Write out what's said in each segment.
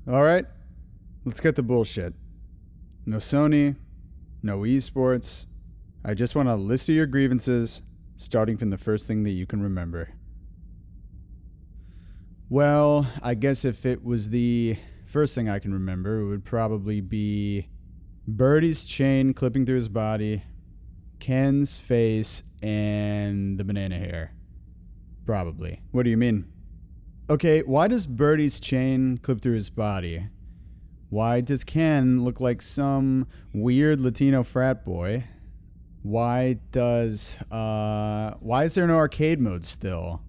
Alright, let's get the bullshit. No Sony, no esports. I just want a list of your grievances, starting from the first thing that you can remember. Well, I guess if it was the first thing I can remember, it would probably be Birdie's chain clipping through his body, Ken's face, and the banana hair. Probably. What do you mean? Okay, why does Birdie's chain clip through his body? Why does Ken look like some weird Latino frat boy? Why is there no arcade mode still?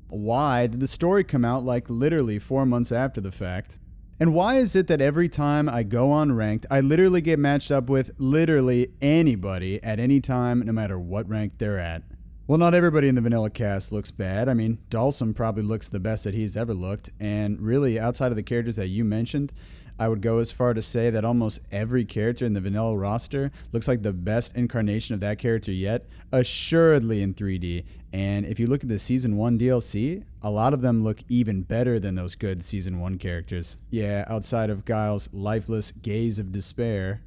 Why did the story come out like literally 4 months after the fact? And why is it that every time I go on ranked, I literally get matched up with literally anybody at any time, no matter what rank they're at? Well, not everybody in the vanilla cast looks bad. I mean, Dawson probably looks the best that he's ever looked. And really, outside of the characters that you mentioned, I would go as far to say that almost every character in the vanilla roster looks like the best incarnation of that character yet, assuredly in 3D. And if you look at the Season 1 DLC, a lot of them look even better than those good Season 1 characters. Yeah, outside of Guile's lifeless gaze of despair.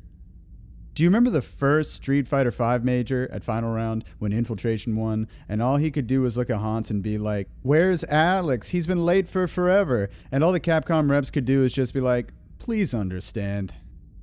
Do you remember the first Street Fighter V major at Final Round when Infiltration won, and all he could do was look at Hans and be like, "Where's Alex? He's been late for forever." And all the Capcom reps could do is just be like, "Please understand."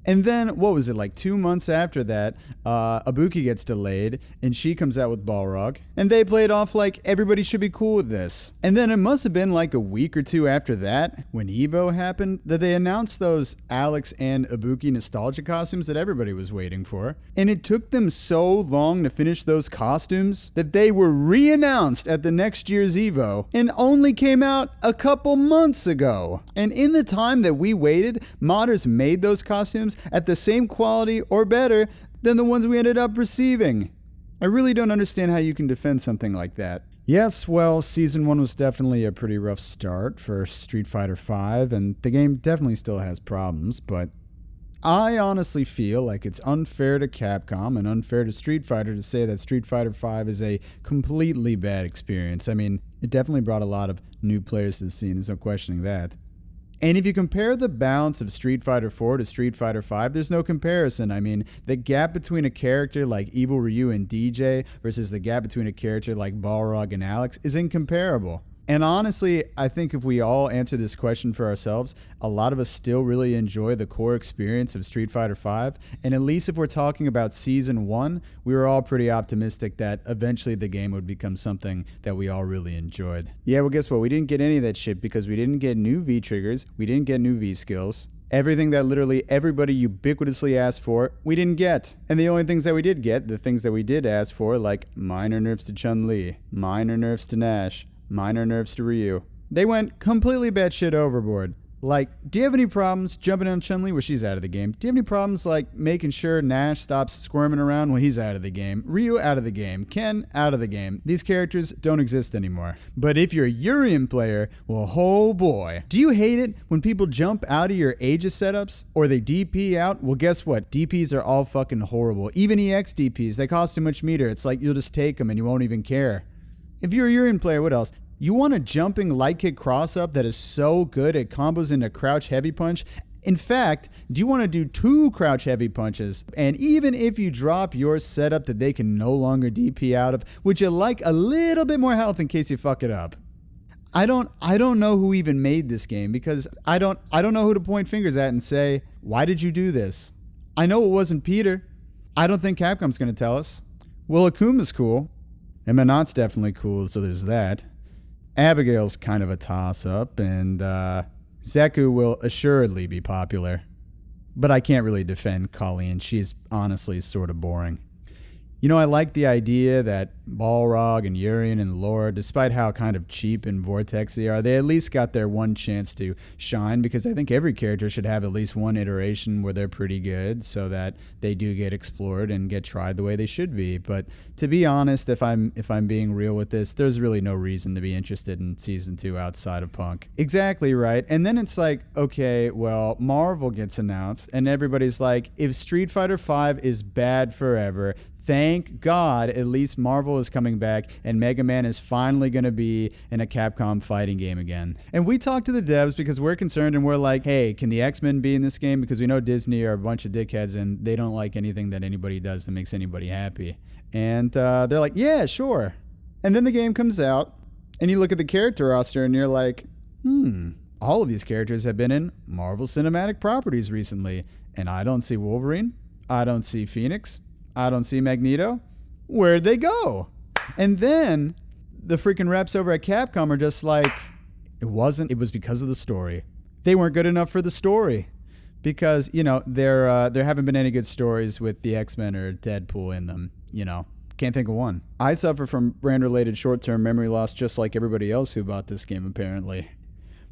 And then, what was it, like 2 months after that, Ibuki gets delayed, and she comes out with Balrog, and they played off like everybody should be cool with this. And then it must have been like a week or two after that, when EVO happened, that they announced those Alex and Ibuki nostalgia costumes that everybody was waiting for. And it took them so long to finish those costumes that they were re-announced at the next year's EVO, and only came out a couple months ago. And in the time that we waited, modders made those costumes at the same quality or better than the ones we ended up receiving. I really don't understand how you can defend something like that. Yes, well, Season 1 was definitely a pretty rough start for Street Fighter V, and the game definitely still has problems, but I honestly feel like it's unfair to Capcom and unfair to Street Fighter to say that Street Fighter V is a completely bad experience. I mean, it definitely brought a lot of new players to the scene, there's no questioning that. And if you compare the balance of Street Fighter 4 to Street Fighter 5, there's no comparison. I mean, the gap between a character like Evil Ryu and DJ versus the gap between a character like Balrog and Alex is incomparable. And honestly, I think if we all answer this question for ourselves, a lot of us still really enjoy the core experience of Street Fighter V. And at least if we're talking about Season 1, we were all pretty optimistic that eventually the game would become something that we all really enjoyed. Yeah, well, guess what? We didn't get any of that shit because we didn't get new V-triggers, we didn't get new V-skills. Everything that literally everybody ubiquitously asked for, we didn't get. And the only things that we did get, the things that we did ask for, like minor nerfs to Chun-Li, minor nerfs to Nash, minor nerfs to Ryu, they went completely batshit overboard. Like, do you have any problems jumping on Chun-Li when she's out of the game? Do you have any problems, like, making sure Nash stops squirming around when he's out of the game? Ryu out of the game. Ken out of the game. These characters don't exist anymore. But if you're a Urien player, well, oh boy. Do you hate it when people jump out of your Aegis setups? Or they DP out? Well, guess what? DPs are all fucking horrible. Even EX DPs, they cost too much meter. It's like you'll just take them and you won't even care. If you're a Urien player, what else? You want a jumping light kick cross up that is so good it combos into crouch heavy punch? In fact, do you want to do 2 crouch heavy punches? And even if you drop your setup that they can no longer DP out of, would you like a little bit more health in case you fuck it up? I don't know who even made this game because I don't know who to point fingers at and say, why did you do this? I know it wasn't Peter. I don't think Capcom's going to tell us. Well, Akuma's cool. And Manat's definitely cool, so there's that. Abigail's kind of a toss-up, and Zeku will assuredly be popular. But I can't really defend Colleen. She's honestly sort of boring. You know, I like the idea that Balrog and Urien and Lore, despite how kind of cheap and Vortex they are, they at least got their one chance to shine, because I think every character should have at least one iteration where they're pretty good so that they do get explored and get tried the way they should be. But to be honest, if I'm being real with this, there's really no reason to be interested in Season 2 outside of Punk. Exactly right. And then it's like, okay, well, Marvel gets announced and everybody's like, if Street Fighter V is bad forever, Thank God at least Marvel is coming back and Mega Man is finally going to be in a Capcom fighting game again. And we talked to the devs because we're concerned and we're like, hey, can the X-Men be in this game? Because we know Disney are a bunch of dickheads and they don't like anything that anybody does that makes anybody happy. And they're like, yeah, sure. And then the game comes out and you look at the character roster and you're like, all of these characters have been in Marvel Cinematic Properties recently. And I don't see Wolverine. I don't see Phoenix. I don't see Magneto. Where'd they go? And then the freaking reps over at Capcom are just like, it was because of the story. They weren't good enough for the story. Because, there haven't been any good stories with the X-Men or Deadpool in them, Can't think of one. I suffer from brand-related short-term memory loss just like everybody else who bought this game, apparently.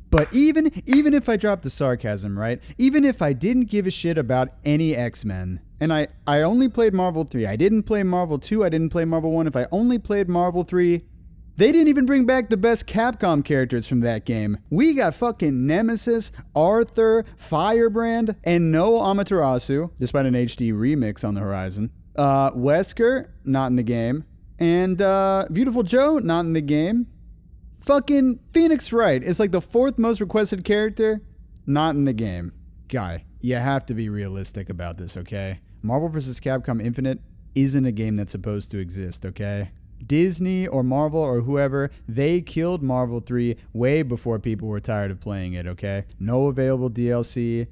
But even if I dropped the sarcasm, right? Even if I didn't give a shit about any X-Men, and I only played Marvel 3, I didn't play Marvel 2, I didn't play Marvel 1, if I only played Marvel 3, they didn't even bring back the best Capcom characters from that game. We got fucking Nemesis, Arthur, Firebrand, and no Amaterasu, despite an HD remix on the horizon. Wesker, not in the game. And Beautiful Joe, not in the game. Fucking Phoenix Wright is like the 4th most requested character, not in the game. Guy, you have to be realistic about this, okay? Marvel vs. Capcom Infinite isn't a game that's supposed to exist, okay? Disney or Marvel or whoever, they killed Marvel 3 way before people were tired of playing it, okay? No available DLC,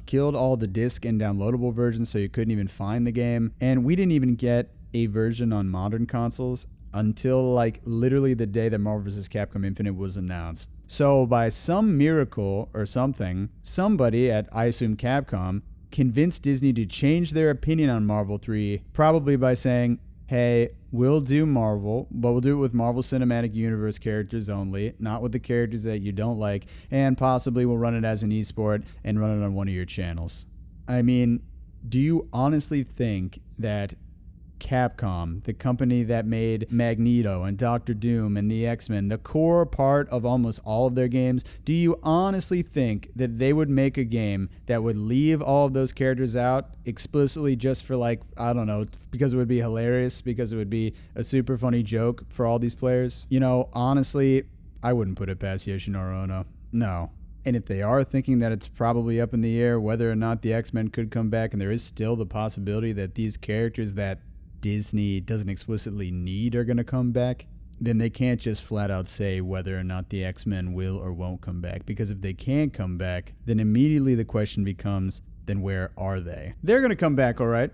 killed all the disc and downloadable versions so you couldn't even find the game, and we didn't even get a version on modern consoles until like literally the day that Marvel vs. Capcom Infinite was announced. So by some miracle or something, somebody at, I assume, Capcom convinced Disney to change their opinion on Marvel 3, probably by saying, hey, we'll do Marvel, but we'll do it with Marvel Cinematic Universe characters only, not with the characters that you don't like, and possibly we'll run it as an esport and run it on one of your channels. I mean, do you honestly think that Capcom, the company that made Magneto and Doctor Doom and the X-Men, the core part of almost all of their games, do you honestly think that they would make a game that would leave all of those characters out explicitly just for like, I don't know, because it would be hilarious, because it would be a super funny joke for all these players? Honestly, I wouldn't put it past Yoshinori Ono. No. And if they are thinking that it's probably up in the air whether or not the X-Men could come back, and there is still the possibility that these characters that Disney doesn't explicitly need are going to come back, then they can't just flat out say whether or not the X-Men will or won't come back. Because if they can't come back, then immediately the question becomes, then where are they? They're going to come back, all right,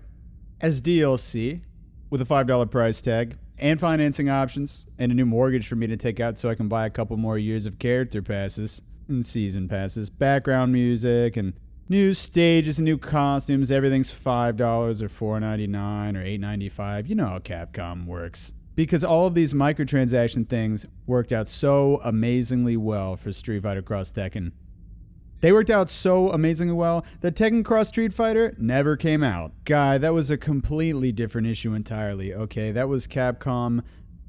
as DLC with a $5 price tag and financing options and a new mortgage for me to take out so I can buy a couple more years of character passes and season passes, background music, and new stages and new costumes. Everything's $5 or $4.99 or $8.95. You know how Capcom works. Because all of these microtransaction things worked out so amazingly well for Street Fighter Cross Tekken. They worked out so amazingly well that Tekken Cross Street Fighter never came out. Guy, that was a completely different issue entirely, okay? That was Capcom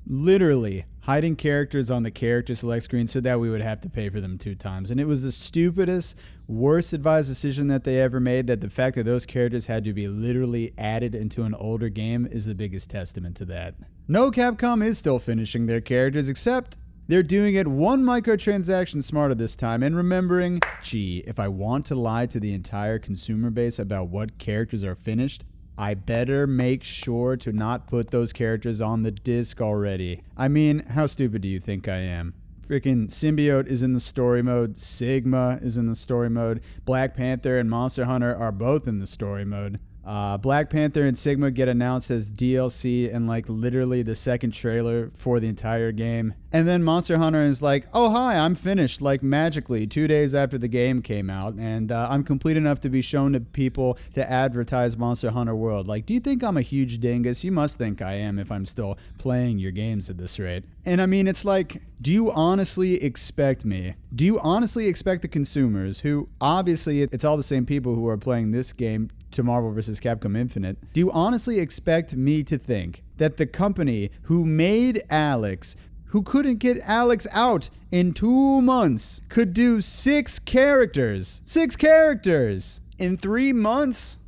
literally hiding characters on the character select screen so that we would have to pay for them 2 times. And it was the stupidest, worst advised decision that they ever made, that the fact that those characters had to be literally added into an older game is the biggest testament to that. No, Capcom is still finishing their characters, except they're doing it one microtransaction smarter this time and remembering, gee, if I want to lie to the entire consumer base about what characters are finished, I better make sure to not put those characters on the disc already. I mean, how stupid do you think I am? Freaking Symbiote is in the story mode. Sigma is in the story mode. Black Panther and Monster Hunter are both in the story mode. Black Panther and Sigma get announced as DLC in like literally the second trailer for the entire game. And then Monster Hunter is like, oh hi, I'm finished like magically 2 days after the game came out, and I'm complete enough to be shown to people to advertise Monster Hunter World. Like, do you think I'm a huge dingus? You must think I am if I'm still playing your games at this rate. And I mean, it's like, do you honestly expect me? Do you honestly expect the consumers, who obviously it's all the same people who are playing this game, to Marvel vs. Capcom Infinite, do you honestly expect me to think that the company who made Alex, who couldn't get Alex out in 2 months, could do 6 characters? 6 characters in 3 months?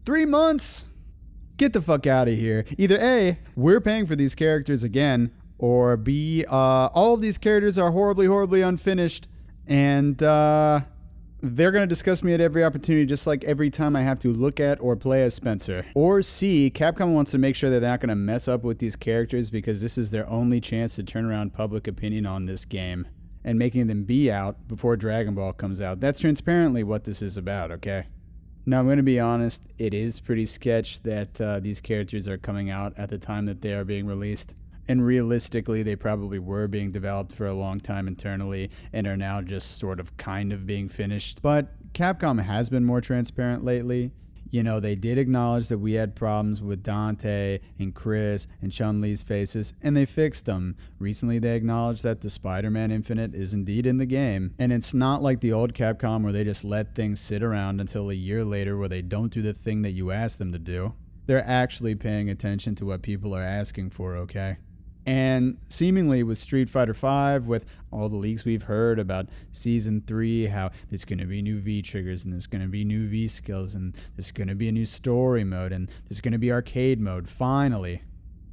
3 months? Get the fuck out of here. Either A, we're paying for these characters again, or B, all of these characters are horribly, horribly unfinished, and they're going to discuss me at every opportunity, just like every time I have to look at or play as Spencer. Or C, Capcom wants to make sure that they're not going to mess up with these characters because this is their only chance to turn around public opinion on this game and making them be out before Dragon Ball comes out. That's transparently what this is about, okay? Now, I'm going to be honest, it is pretty sketch that these characters are coming out at the time that they are being released. And realistically, they probably were being developed for a long time internally and are now just sort of kind of being finished. But Capcom has been more transparent lately. You know, they did acknowledge that we had problems with Dante and Chris and Chun-Li's faces, and they fixed them. Recently, they acknowledged that the Spider-Man Infinite is indeed in the game, and it's not like the old Capcom where they just let things sit around until a year later where they don't do the thing that you ask them to do. They're actually paying attention to what people are asking for, okay? And seemingly with Street Fighter V, with all the leaks we've heard about Season 3, how there's going to be new V-triggers, and there's going to be new V-skills, and there's going to be a new story mode, and there's going to be arcade mode, finally.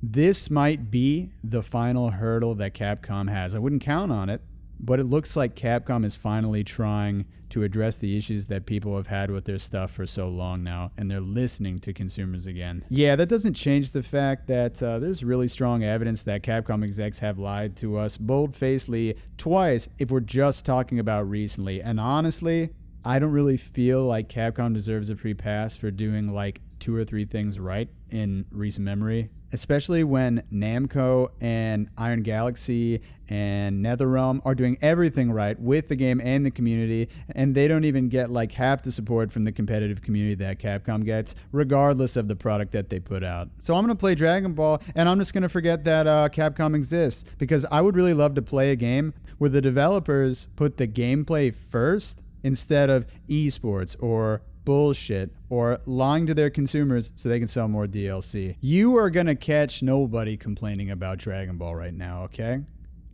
This might be the final hurdle that Capcom has. I wouldn't count on it, but it looks like Capcom is finally trying to address the issues that people have had with their stuff for so long now, and they're listening to consumers again. Yeah, that doesn't change the fact that there's really strong evidence that Capcom execs have lied to us bold-facedly twice if we're just talking about recently. And honestly, I don't really feel like Capcom deserves a free pass for doing like 2 or 3 things right in recent memory. Especially when Namco and Iron Galaxy and NetherRealm are doing everything right with the game and the community, and they don't even get like half the support from the competitive community that Capcom gets, regardless of the product that they put out. So I'm going to play Dragon Ball, and I'm just going to forget that Capcom exists, because I would really love to play a game where the developers put the gameplay first instead of esports or bullshit or lying to their consumers so they can sell more DLC. You are gonna catch nobody complaining about Dragon Ball right now, okay?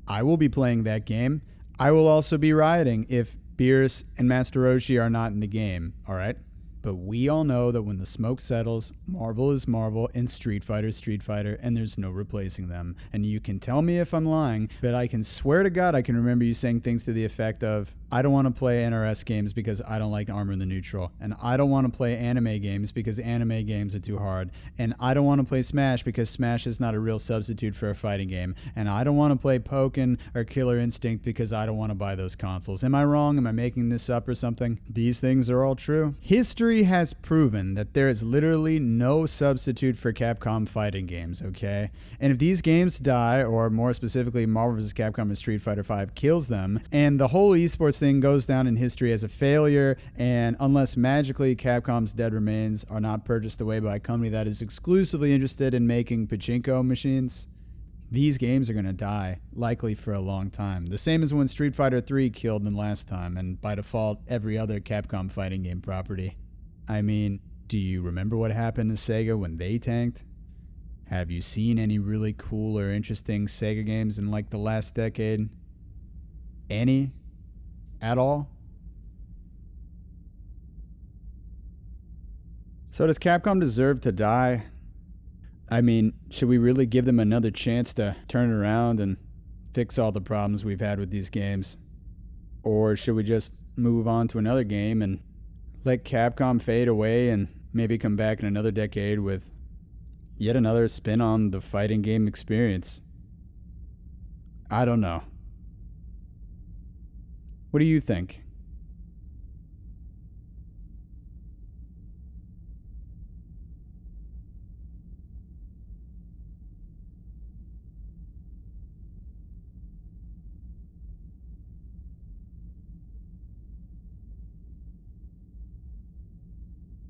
I will be playing that game. I will also be rioting if Beerus and Master Roshi are not in the game, alright? But we all know that when the smoke settles, Marvel is Marvel and Street Fighter is Street Fighter, and there's no replacing them. And you can tell me if I'm lying, but I can swear to God I can remember you saying things to the effect of, I don't want to play NRS games because I don't like Armor in the Neutral. And I don't want to play anime games because anime games are too hard. And I don't want to play Smash because Smash is not a real substitute for a fighting game. And I don't want to play Pokken or Killer Instinct because I don't want to buy those consoles. Am I wrong? Am I making this up or something? These things are all true. History has proven that there is literally no substitute for Capcom fighting games, okay? And if these games die, or more specifically Marvel vs. Capcom and Street Fighter V kills them, and the whole esports thing goes down in history as a failure, and unless magically Capcom's dead remains are not purchased away by a company that is exclusively interested in making pachinko machines, these games are going to die, likely for a long time. The same as when Street Fighter 3 killed them last time, and by default, every other Capcom fighting game property. I mean, do you remember what happened to Sega when they tanked? Have you seen any really cool or interesting Sega games in like the last decade? Any? At all? So does Capcom deserve to die? I mean, should we really give them another chance to turn it around and fix all the problems we've had with these games? Or should we just move on to another game and let Capcom fade away and maybe come back in another decade with yet another spin on the fighting game experience? I don't know. What do you think?